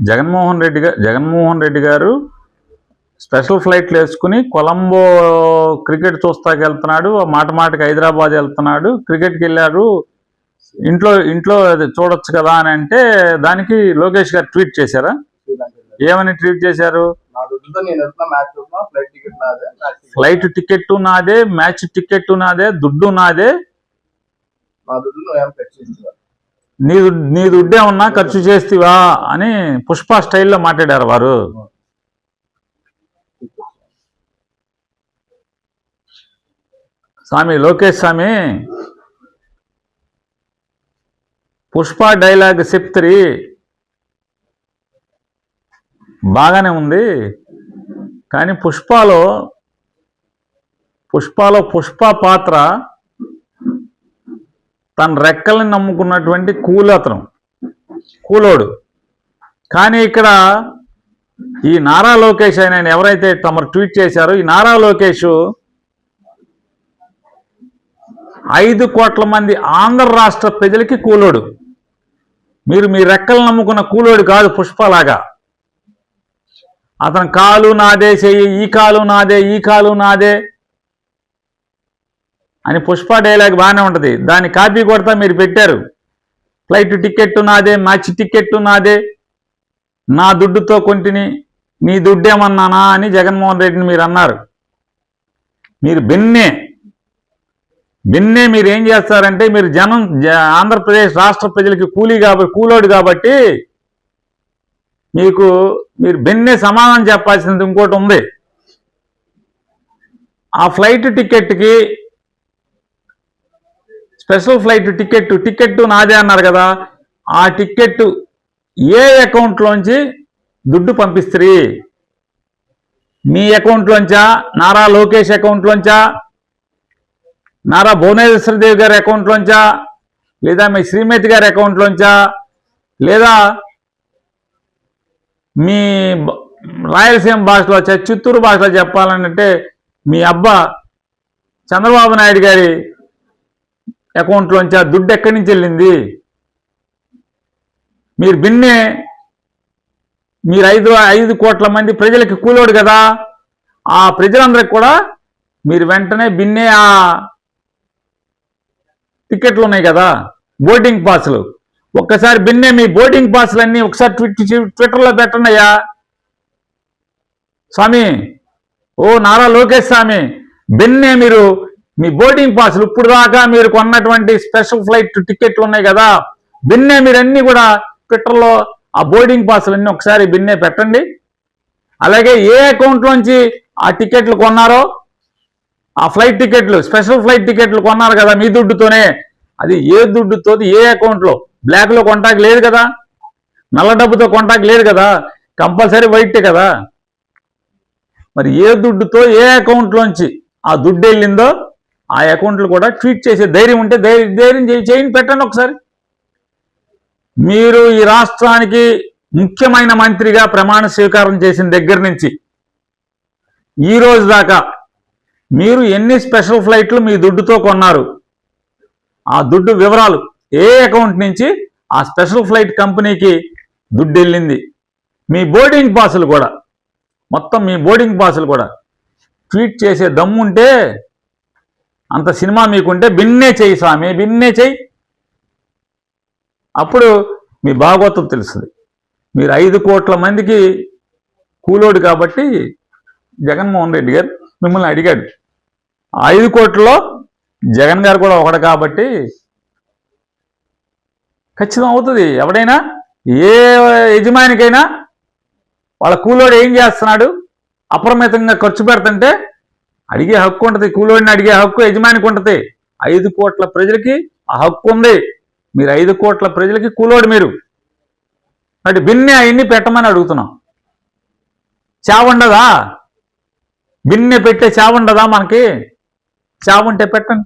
జగన్మోహన్ రెడ్డి గారు స్పెషల్ ఫ్లైట్లు వేసుకుని కొలంబో క్రికెట్ చూస్తాకి వెళ్తున్నాడు, మాటకి హైదరాబాద్ వెళ్తున్నాడు, క్రికెట్కి వెళ్ళారు, ఇంట్లో చూడొచ్చు కదా అని అంటే దానికి లోకేష్ గారు ట్వీట్ చేశారా? ఏమని ట్వీట్ చేశారు? ఫ్లైట్ టికెట్ నాదే, మ్యాచ్ టికెట్ నాదే, దుడ్డు నాదే, నీ దుడ్డే ఉన్నా ఖర్చు చేస్తేవా అని పుష్ప స్టైల్లో మాట్లాడారు వారు. స్వామి లోకేష్ స్వామి పుష్ప డైలాగ్ చెప్తారు, బాగానే ఉంది, కానీ పుష్పలో పుష్ప పాత్ర తన రెక్కల్ని నమ్ముకున్నటువంటి కూలోడు. కానీ ఇక్కడ ఈ నారా లోకేష్ ఆయన ఎవరైతే తమరు ట్వీట్ చేశారో, ఈ నారా లోకేష్ 5 కోట్ల మంది ఆంధ్ర రాష్ట్ర ప్రజలకి కూలోడు. మీరు మీ రెక్కలు నమ్ముకున్న కూలోడు కాదు పుష్పలాగా. అతను కాలు నాదే, చెయ్యి ఈ కాలు నాదే, ఈ కాలు నాదే అని పుష్ప డైలాగ్ బాగానే ఉంటుంది, దాన్ని కాపీ కొడతా మీరు పెట్టారు. ఫ్లైట్ టికెట్ నాదే, మ్యాచ్ టికెట్ నాదే, నా దుడ్డుతో కొంటిని, నీ దుడ్డేమన్నానా అని జగన్మోహన్ రెడ్డిని మీరు అన్నారు. మీరు బిన్నే మీరు ఏం చేస్తారంటే, మీరు ఆంధ్రప్రదేశ్ రాష్ట్ర ప్రజలకి కూలోడు కాబట్టి మీరు బిన్నే సమాధానం చెప్పాల్సింది ఇంకోటి ఉంది. ఆ ఫ్లైట్ టికెట్కి, స్పెషల్ ఫ్లైట్ టికెట్ నాదే అన్నారు కదా, ఆ టికెట్ ఏ అకౌంట్లోంచి దుడ్డు పంపిస్తారు? మీ అకౌంట్లోంచా, నారా లోకేష్ అకౌంట్లోంచా, నారా భువనేశ్వరదేవి గారి అకౌంట్లోంచా, లేదా మీ శ్రీమతి గారి అకౌంట్లోంచా, లేదా మీ రాయలసీమ భాషలో చిత్తూరు భాషలో చెప్పాలంటే మీ అబ్బా చంద్రబాబు నాయుడు గారి అకౌంట్లోంచా దుడ్డు ఎక్కడి నుంచి వెళ్ళింది? మీరు బిన్నే, మీరు 5 కోట్ల మంది ప్రజలకి కూలోడు కదా, ఆ ప్రజలందరికీ కూడా మీరు వెంటనే బిన్నే ఆ టికెట్లు ఉన్నాయి కదా, బోర్డింగ్ పాసులు, ఒక్కసారి బిన్నే మీ బోర్డింగ్ పాసులన్నీ ఒకసారి ట్విట్టర్లో పెట్టండి అయ్యా స్వామి. నారా లోకేష్ స్వామి, బిన్నే మీరు మీ బోర్డింగ్ పాసులు, ఇప్పుడు దాకా మీరు కొన్నటువంటి స్పెషల్ ఫ్లైట్ టికెట్లు ఉన్నాయి కదా, బిన్నే మీరన్నీ కూడా ట్విట్టర్లో ఆ బోర్డింగ్ పాసులన్నీ ఒకసారి బిన్నే పెట్టండి. అలాగే ఏ అకౌంట్లోంచి ఆ టికెట్లు కొన్నారో, ఆ ఫ్లైట్ టికెట్లు, స్పెషల్ ఫ్లైట్ టికెట్లు కొన్నారు కదా మీ దుడ్డుతోనే, అది ఏ దుడ్డుతో, ఏ అకౌంట్లో, బ్లాక్లో కాంటాక్ట్ లేదు కదా, నల్ల డబ్బుతో కాంటాక్ట్ లేదు కదా, కంపల్సరీ వైటే కదా. మరి ఏ దుడ్డుతో ఏ అకౌంట్లోంచి ఆ దుడ్డు వెళ్ళిందో ఆ అకౌంట్లు కూడా ట్వీట్ చేసే ధైర్యం ఉంటే ధైర్యం చేయండి, పెట్టండి ఒకసారి. మీరు ఈ రాష్ట్రానికి ముఖ్యమైన మంత్రిగా ప్రమాణ స్వీకారం చేసిన దగ్గర నుంచి ఈ రోజు దాకా మీరు ఎన్ని స్పెషల్ ఫ్లైట్లు మీ దుడ్డుతో కొన్నారు, ఆ దుడ్డు వివరాలు, ఏ అకౌంట్ నుంచి ఆ స్పెషల్ ఫ్లైట్ కంపెనీకి దుడ్డు వెళ్ళింది, మీ బోర్డింగ్ పాసులు కూడా, మొత్తం మీ బోర్డింగ్ పాసులు కూడా ట్వీట్ చేసే దమ్ముంటే, అంత సినిమా మీకుంటే బిన్నే చెయ్యి స్వామి, బిన్నే చెయ్యి. అప్పుడు మీ భాగవతం తెలుస్తుంది. మీరు 5 కోట్ల మందికి కూలోడు కాబట్టి జగన్మోహన్ రెడ్డి గారు మిమ్మల్ని అడిగాడు. 5 కోట్లలో జగన్ గారు కూడా ఒకడు కాబట్టి ఖచ్చితం అవుతుంది. ఎవడైనా, ఏ యజమానికైనా వాళ్ళ కూలోడు ఏం చేస్తున్నాడు, అప్రమితంగా ఖర్చు పెడుతుంటే అడిగే హక్కు ఉంటుంది, కూలోడిని అడిగే హక్కు యజమానికి ఉంటుంది. 5 కోట్ల ప్రజలకి ఆ హక్కు ఉంది. మీరు 5 కోట్ల ప్రజలకి కూలోడు మీరు, అంటే బిన్నే అవన్నీ పెట్టమని అడుగుతున్నాం. చావుండదా? బిన్నె పెట్టే చావుండదా? మనకి చావుంటే పెట్టండి.